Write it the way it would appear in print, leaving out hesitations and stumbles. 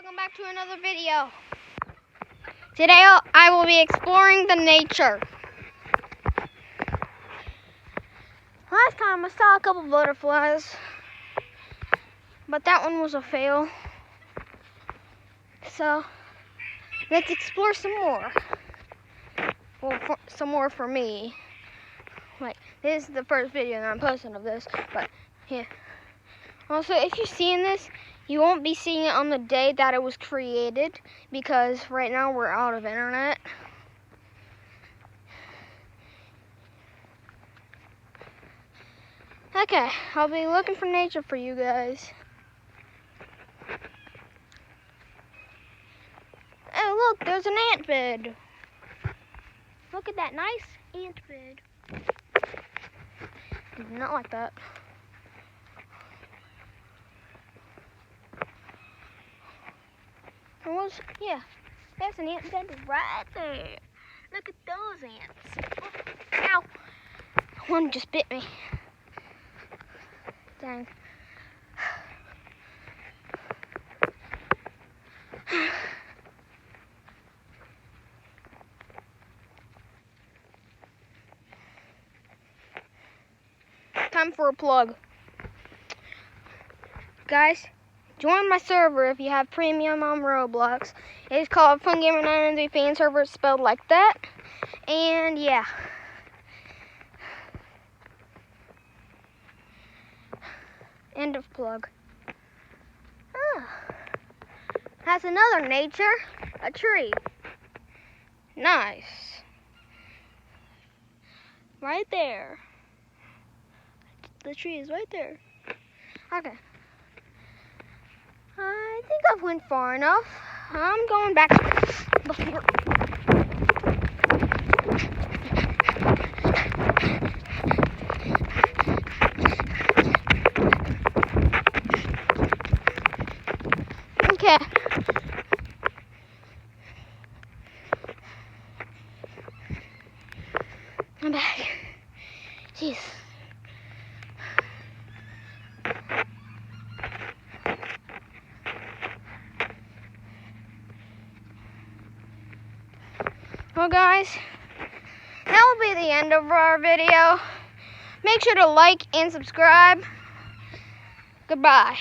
welcome back to another video. Today I will be exploring the nature. Last time I saw a couple butterflies, but that one was a fail. So let's explore some more. Well, some more for me. Like, this is the first video that I'm posting of this, but yeah. Also, if you're seeing this, you won't be seeing it on the day that it was created, because right now we're out of internet. Okay, I'll be looking for nature for you guys. Oh, look, there's an ant bed. Look at that nice ant bed. Not like that. Yeah, there's an ant bed right there. Look at those ants. Oh, ow. One just bit me. Dang. Time for a plug. Guys, join my server if you have premium on Roblox. It's called FunGamer993 Fan Server. It's spelled like that. And yeah. End of plug. That's another nature. A tree. Nice. Right there. The tree is right there. Okay. I think I've went far enough. I'm going back before. Okay. I'm back. Jeez. Well, guys, that will be the end of our video. Make sure to like and subscribe. Goodbye.